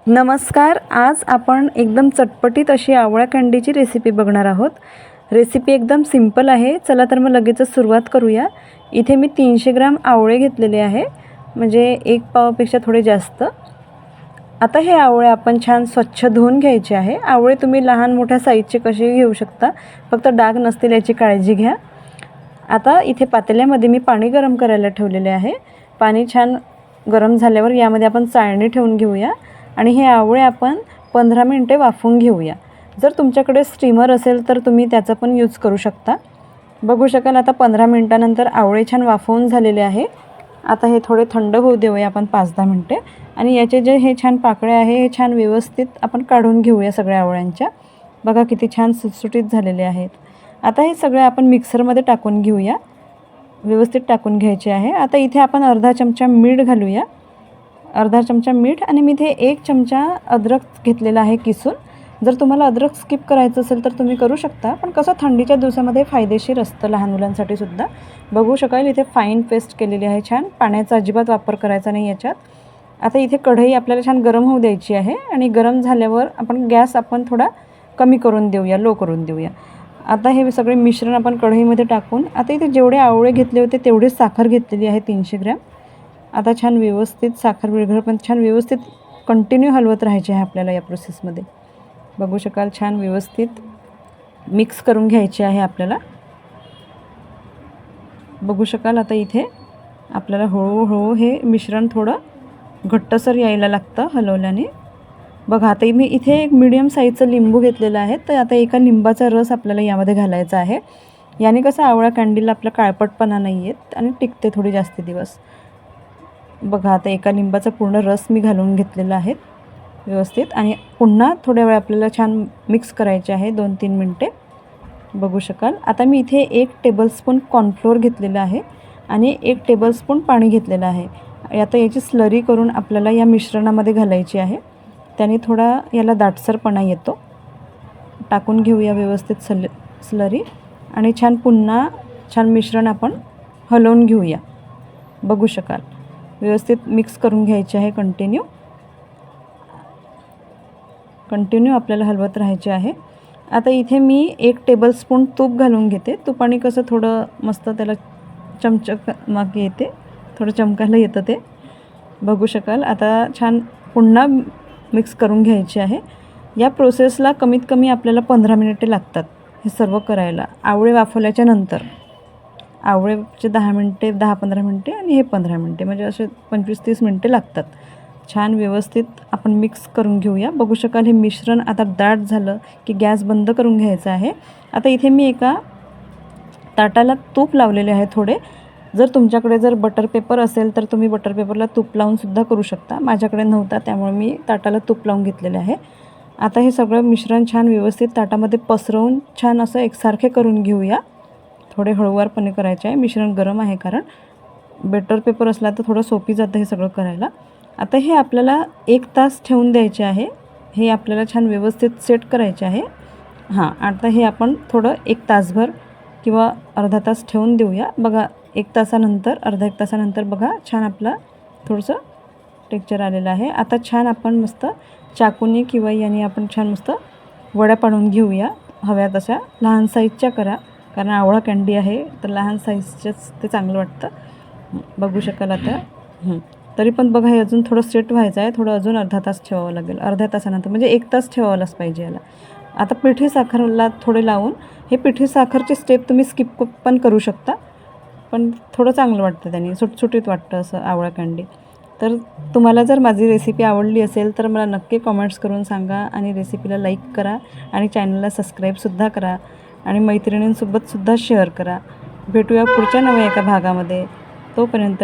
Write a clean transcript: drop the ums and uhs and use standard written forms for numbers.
नमस्कार. आज आपण एकदम चटपटीत अशी आवळा कँडीची रेसिपी बघणार आहोत. रेसिपी एकदम सिंपल आहे. चला तर मग लगेचच सुरुवात करूया. इथे मी 300 ग्राम आवळे घेतलेले आहे, म्हणजे एक पावापेक्षा थोडे जास्त. आता हे आवळे आपण छान स्वच्छ धुवून घ्यायचे आहे. आवळे तुम्ही लहान मोठ्या साईजचे कसे घेऊ शकता, फक्त डाग नसतील याची काळजी घ्या. आता इथे पातेल्यामध्ये मी पाणी गरम करायला ठेवलेले आहे. पाणी छान गरम झाल्यावर यामध्ये आपण चाळणी ठेवून घेऊया आणि हे आवळे आपण 15 मिनिटे वाफवून घेऊया. जर तुमच्याकडे स्टीमर असेल तर तुम्ही त्याचा पण यूज करू शकता. बघू शकाल आता 15 मिनिटानंतर आवळे छान वाफवून झालेले आहे. आता हे थोडे थंड होऊ देऊया आपण 5-10 मिनिटे आणि याचे जे हे छान पाकळे आहे हे छान व्यवस्थित आपण काढून घेऊया सगळ्या आवळ्यांच्या. बघा किती छान सुटसुटीत झालेले आहेत. आता हे सगळे आपण मिक्सरमध्ये टाकून घेऊया, व्यवस्थित टाकून घ्यायचे आहे. आता इथे आपण अर्धा चमचा मीठ घालूया, अर्धा चमचा मीठ, आणि मी इथे 1 चमचा अद्रक घेतलेला आहे किसून. जर तुम्हाला अद्रक स्किप करायचं असेल तर तुम्ही करू शकता, पण कसं थंडीच्या दिवसामध्ये फायदेशीर असतं लहान मुलांसाठी सुद्धा. बघू शकाल इथे फाईन पेस्ट केलेली आहे छान. पाण्याचा अजिबात वापर करायचा नाही याच्यात. आता इथे कढई आपल्याला छान गरम होऊ द्यायची आहे आणि गरम झाल्यावर आपण गॅस थोडा कमी करून देऊया, लो करून देऊया. आता हे सगळे मिश्रण आपण कढईमध्ये टाकून, आता इथे जेवढे आवळे घेतले होते तेवढीच साखर घेतलेली आहे 300 ग्रॅम. आता छान व्यवस्थित साखर विरघळ पण छान व्यवस्थित कंटिन्यू हलवत राहायचे आहे आपल्याला या प्रोसेसमध्ये. बघू शकाल छान व्यवस्थित मिक्स करून घ्यायचे आहे आपल्याला. बघू शकाल आता इथे आपल्याला हळूहळू हे मिश्रण थोडं घट्टसर यायला लागतं हलवल्याने. बघा आता मी इथे एक मीडियम साईजचं लिंबू घेतलेलं आहे, तर आता एका लिंबाचा रस आपल्याला यामध्ये घालायचा आहे. याने कसं आवळा कँडीला आपला काळपटपणा नाही येत आणि टिकते थोडी जास्त दिवस. बघा आता एका लिंबाचा पूर्ण रस मी घालून घेतलेला आहे व्यवस्थित, आणि पुन्हा थोड्या वेळ आपल्याला छान मिक्स करायचे आहे 2-3 मिनटे. बघू शकाल आता मी इथे 1 टेबलस्पून कॉर्नफ्लोअर घेतलेलं आहे आणि 1 टेबलस्पून पाणी घेतलेलं आहे. आता याची स्लरी करून आपल्याला या मिश्रणामध्ये घालायची आहे. त्याने थोडा याला दाटसरपणा येतो. टाकून घेऊया व्यवस्थित स्लरी आणि पुन्हा छान मिश्रण आपण हलवून घेऊया. बघू शकाल व्यवस्थित मिक्स करून घ्यायचे आहे. कंटिन्यू आपल्याला हलवत राहायचे आहे. आता इथे मी 1 टेबलस्पून तूप घालून घेते. तुपाने कसं थोडं मस्त त्याला चमचमाक येते, थोडं चमकायला येतं ते. बघू शकाल आता छान पुन्हा मिक्स करून घ्यायचे आहे. या प्रोसेसला कमीत कमी आपल्याला 15 मिनिटे लागतात हे सर्व करायला. आवळे वाफवल्याच्या नंतर आवळेचे 10-15 मिनटे आणि हे 15 मिनटे, म्हणजे असे 25-30 मिनटे लागतात. छान व्यवस्थित आपण मिक्स करून घेऊया. बघू शकाल हे मिश्रण आता दाट झालं की गॅस बंद करून घ्यायचा आहे. आता इथे मी एका ताटाला तूप लावलेले आहे थोडे. जर तुमच्याकडे बटर पेपर असेल तर तुम्ही बटर पेपरला तूप लावून सुद्धा करू शकता. माझ्याकडे नव्हता त्यामुळे मी ताटाला तूप लावून घेतलेले आहे. आता हे सगळं मिश्रण छान व्यवस्थित ताटामध्ये पसरवून छान असं एकसारखे करून घेऊया. थोडे हळूवारपणे करायचे आहे, मिश्रण गरम आहे कारण. बटर पेपर असला तर थोडं सोपी जातं हे सगळं करायला. आता हे आपल्याला 1 तास ठेवून द्यायचे आहे. हे आपल्याला छान व्यवस्थित सेट करायचे आहे. आता हे आपण थोडं 1 तासभर किंवा अर्धा तास ठेवून देऊया. बघा 1 तासानंतर, अर्धा 1 तासानंतर बघा छान आपलं थोडंसं टेक्स्चर आलेलं आहे. आता छान आपण मस्त चाकूने किंवा याने आपण छान मस्त वड्या पाडून घेऊया. हव्या तशा लहान साईजच्या करा, कारण आवळा कँडी आहे तर लहान साईजचंच ते चांगलं वाटतं. बघू शकाल आता. तरी पण बघा हे अजून थोडं सेट व्हायचं आहे. थोडं अजून अर्धा तास ठेवावं लागेल. अर्ध्या तासानंतर म्हणजे 1 तास ठेवायलाच पाहिजे याला. आता पिठी साखरला थोडे लावून, हे पिठी साखरची स्टेप तुम्ही स्किप पण करू शकता, पण थोडं चांगलं वाटतं त्याने, सुटसुटीत वाटतं असं आवळा कँडी. तर तुम्हाला जर माझी रेसिपी आवडली असेल तर मला नक्की कॉमेंट्स करून सांगा आणि रेसिपीला लाईक करा आणि चॅनलला सबस्क्राईबसुद्धा करा आणि मैत्रिणींसोबतसुद्धा शेअर करा. भेटूया पुढच्या नव्या एका भागामध्ये. तोपर्यंत